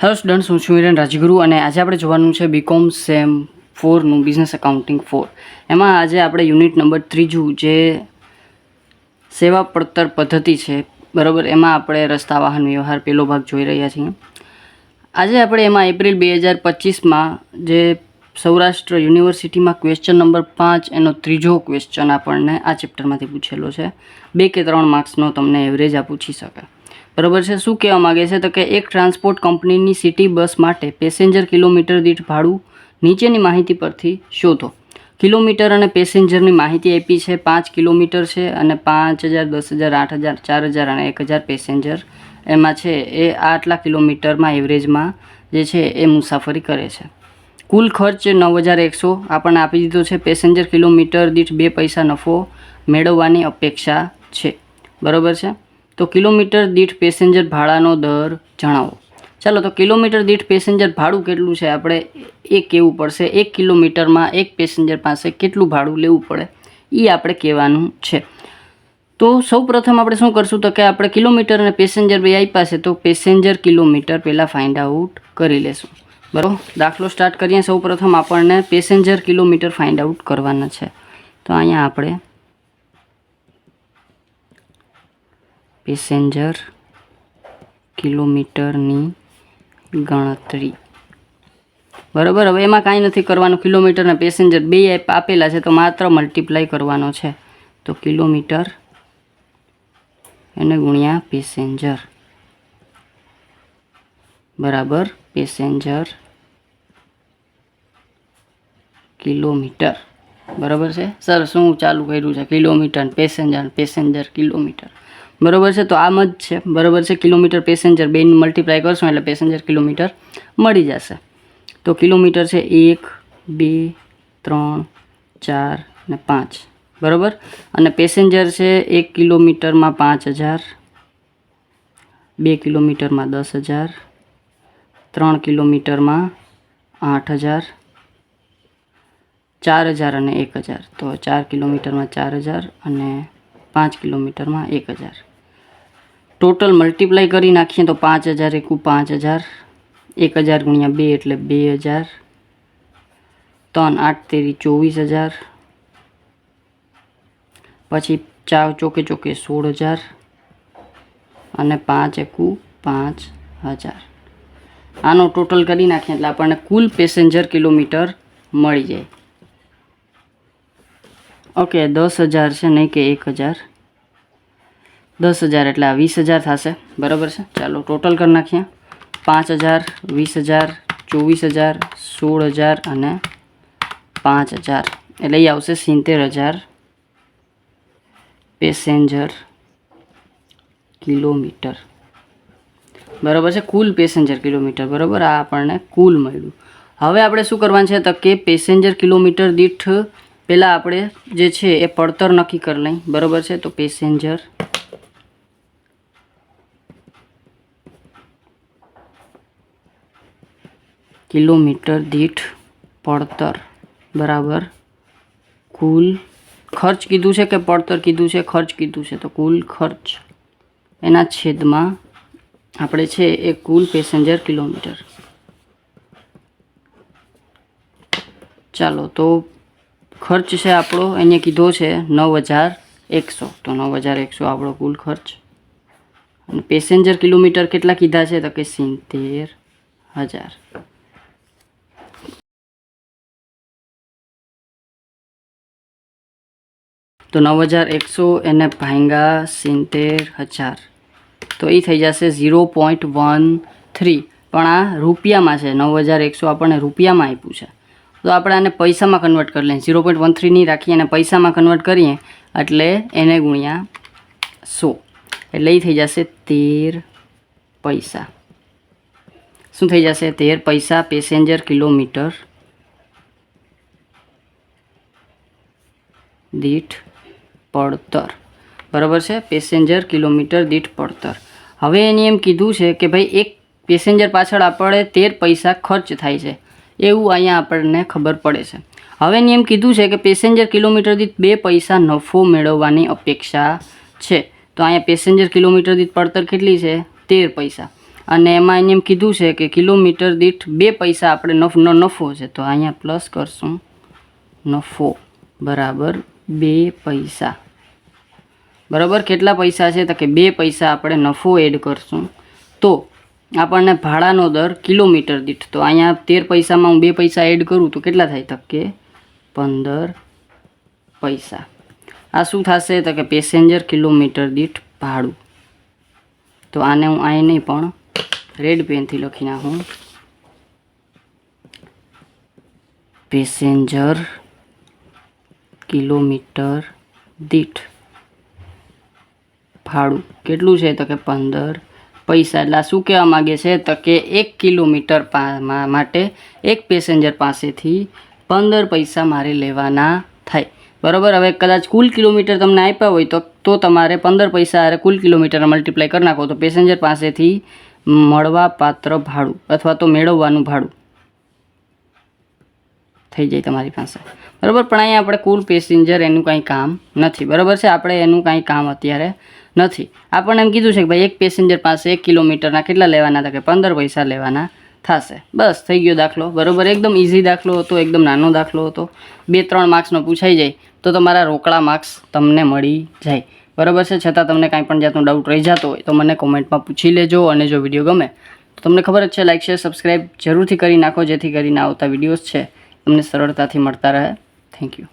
Hello students, હું છું હિરેન રાજગુરુ અને આજે આપણે જોવાનું છે બીકોમ સેમ 4નું બિઝનેસ એકાઉન્ટિંગ 4. એમાં આજે આપણે યુનિટ નંબર 3 જે સેવા પડતર પદ્ધતિ છે, બરાબર, એમાં આપણે રસ્તા વાહન વ્યવહાર પહેલો ભાગ જોઈ રહ્યા છીએ. આજે આપણે એમાં એપ્રિલ 2025માં જે સૌરાષ્ટ્ર યુનિવર્સિટીમાં ક્વેશ્ચન નંબર 5 એનો ત્રીજો ક્વેશ્ચન આપણને આ ચેપ્ટરમાંથી પૂછેલો છે. 2 કે 3 માર્ક્સનો તમને એવરેજ આ પૂછી શકે, બરાબર છે. શું કહેવા માગે છે તો કે એક ટ્રાન્સપોર્ટ કંપનીની સિટી બસ માટે પેસેન્જર કિલોમીટર દીઠ ભાડું નીચેની માહિતી પરથી શોધો. કિલોમીટર અને પેસેન્જરની માહિતી આપી છે. 5 કિલોમીટર છે અને 5000, 10000, 8000, 4000 અને 1000 પેસેન્જર એમાં છે. એ આટલા કિલોમીટરમાં એવરેજમાં જે છે એ મુસાફરી કરે છે. કુલ ખર્ચ 9100 આપણને આપી દીધો છે. પેસેન્જર કિલોમીટર દીઠ 2 પૈસા નફો મેળવવાની અપેક્ષા છે, બરાબર છે. તો કિલોમીટર દીઠ પેસેન્જર ભાડાનો દર જણાવો. ચાલો, તો કિલોમીટર દીઠ પેસેન્જર ભાડું કેટલું છે આપણે એ કહેવું પડશે. 1 કિલોમીટરમાં એક પેસેન્જર પાસે કેટલું ભાડું લેવું પડે એ આપણે કહેવાનું છે. તો સૌ પ્રથમ આપણે શું કરશું તો કે આપણે કિલોમીટર અને પેસેન્જર બે આપ્યા છે, તો પેસેન્જર કિલોમીટર પહેલાં ફાઇન્ડ આઉટ કરી લેશું, બરાબર. દાખલો સ્ટાર્ટ કરીએ. સૌ પ્રથમ આપણને પેસેન્જર કિલોમીટર ફાઇન્ડ આઉટ કરવાના છે. તો અહીંયા આપણે પેસેન્જર કિલોમીટરની ગણતરી, બરાબર. હવે એમાં કાંઈ નથી કરવાનું. કિલોમીટર અને પેસેન્જર બે આપેલા છે તો માત્ર મલ્ટીપ્લાય કરવાનો છે. તો કિલોમીટર એને ગુણ્યા પેસેન્જર બરાબર પેસેન્જર કિલોમીટર, બરાબર છે. સર શું ચાલુ કર્યું છે? કિલોમીટર પેસેન્જર કિલોમીટર, બરાબર છે. તો આમ જ છે, બરાબર છે. કિલોમીટર પેસેન્જર બેનું મલ્ટીપ્લાય કરશું એટલે પેસેન્જર કિલોમીટર મળી જશે. તો કિલોમીટર છે 1, 2, 3, 4 ને 5, બરાબર. અને પેસેન્જર છે 1 કિલોમીટરમાં 5000, 2 કિલોમીટરમાં 10000, 3 કિલોમીટરમાં 8000, 4000 અને 1000. તો 4 કિલોમીટરમાં 4000 અને 5 કિલોમીટરમાં 1000. ટોટલ મલ્ટીપ્લાય કરી નાખીએ તો 5000 એકુ 5000, 1000 ગુણ્યા 2 એટલે 2000, 3 8 તેરી 24000, પછી 4 ચોકે 16000 અને 5 એકુ 5000. આનો ટોટલ કરી નાખીએ એટલે આપણને કુલ પેસેન્જર કિલોમીટર મળી જાય. ઓકે, 10000 છે, નહીં કે 1000. 10000 એટલે આ 20000 થશે, બરાબર છે. ચાલો ટોટલ કરી નાખીએ. 5000, 20000, 24000, 16000 અને 5000 એટલે એ આવશે 70000 પેસેન્જર કિલોમીટર, બરાબર છે. કુલ પેસેન્જર કિલોમીટર, બરાબર. આ આપણને કુલ મળ્યું. હવે આપણે શું કરવાનું છે તો કે પેસેન્જર કિલોમીટર દીઠ પહેલાં આપણે જે છે એ પડતર નક્કી કરી લઈએ, બરાબર છે. તો પેસેન્જર કિલોમીટર દીઠ પડતર બરાબર કુલ ખર્ચ કીધું છે કે પડતર કીધું છે? ખર્ચ કીધું છે. તો કુલ ખર્ચ એના છેદમાં આપણે છે એ કુલ પેસેન્જર કિલોમીટર. ચાલો, તો ખર્ચ છે આપણો અહીંયા કીધો છે 9100. તો 9100 આપણો કુલ ખર્ચ. અને પેસેન્જર કિલોમીટર કેટલા કીધા છે તો કે 70000. તો 9100 એને ભાંગા 70000 તો એ થઈ જશે 0.13. પણ આ રૂપિયામાં છે. 9100 આપણને રૂપિયામાં આપ્યું છે, તો આપણે આને પૈસામાં કન્વર્ટ કરી લઈએ. 0.13 નહીં રાખીએ અને પૈસામાં કન્વર્ટ કરીએ એટલે એને ગુણ્યા 100 એટલે એ થઈ જશે 13 પૈસા. શું થઈ જશે? 13 પૈસા પેસેન્જર કિલોમીટર દીઠ પડતર, બરાબર છે. પેસેન્જર કિલોમીટર દીઠ પડતર. હવે એની એમ કીધું છે કે ભાઈ એક પેસેન્જર પાછળ આપણે 13 પૈસા ખર્ચ થાય છે, એવું અહીંયા આપણને ખબર પડે છે. હવે એની એમ કીધું છે કે પેસેન્જર કિલોમીટર દીઠ 2 પૈસા નફો મેળવવાની અપેક્ષા છે. તો અહીંયા પેસેન્જર કિલોમીટર દીઠ પડતર કેટલી છે? 13 પૈસા. અને એમાં અહીંયા એમ કીધું છે કે કિલોમીટર દીઠ 2 પૈસા આપણે નફો છે, તો અહીંયા પ્લસ કરશું નફો બરાબર 2 પૈસા. બરાબર, કેટલા પૈસા છે તો કે 2 પૈસા આપણે નફો એડ કરશું તો આપણને ભાડાનો દર કિલોમીટર દીઠ, તો અહીંયા 13 પૈસામાં હું 2 પૈસા એડ કરું તો કેટલા થાય તો કે 15 પૈસા. આ શું થશે તો કે પેસેન્જર કિલોમીટર દીઠ ભાડું. તો આને હું અહીં નહીં પણ રેડ પેનથી લખી નાખું, પેસેન્જર કિલોમીટર દીઠ ભાડું કેટલું છે તો કે 15 પૈસા. એટલે આ શું કહેવા માગે છે તો કે 1 કિલોમીટર માટે એક પેસેન્જર પાસેથી 15 પૈસા મારે લેવાના થાય. બરાબર, હવે કદાચ કુલ કિલોમીટર તમને આપ્યા હોય તો તમારે 15 પૈસા અરે કુલ કિલોમીટર મલ્ટીપ્લાય કરી નાખો તો પેસેન્જર પાસેથી મળવા પાત્ર ભાડું અથવા તો મેળવવાનું ભાડું થઈ જાય તમારી પાસે. બરાબર, પણ અહીંયા આપણે કુલ પેસેન્જર એનું કાંઈ કામ નથી. બરાબર છે, આપણે એનું કાંઈ કામ અત્યારે નથી. આપણને એમ કીધું છે કે ભાઈ એક પેસેન્જર પાસે 1 કિલોમીટરના કેટલા લેવાના હતા કે 15 પૈસા લેવાના થશે. બસ થઈ ગયો દાખલો. બરાબર, એકદમ ઇઝી દાખલો હતો, એકદમ નાનો દાખલો હતો. 2-3 માર્ક્સનો પૂછાઈ જાય તો તમારા રોકડા માર્ક્સ તમને મળી જાય. બરાબર છે, છતાં તમને કાંઈ પણ જાતનો ડાઉટ રહી જતો હોય તો મને કોમેન્ટમાં પૂછી લેજો. અને જો વિડીયો ગમે તો તમને ખબર જ છે લાઇક શેર સબસ્ક્રાઈબ જરૂરથી કરી નાખો, જેથી કરીને આવતા વિડીયોઝ છે તમને સરળતાથી મળતા રહે. Thank you.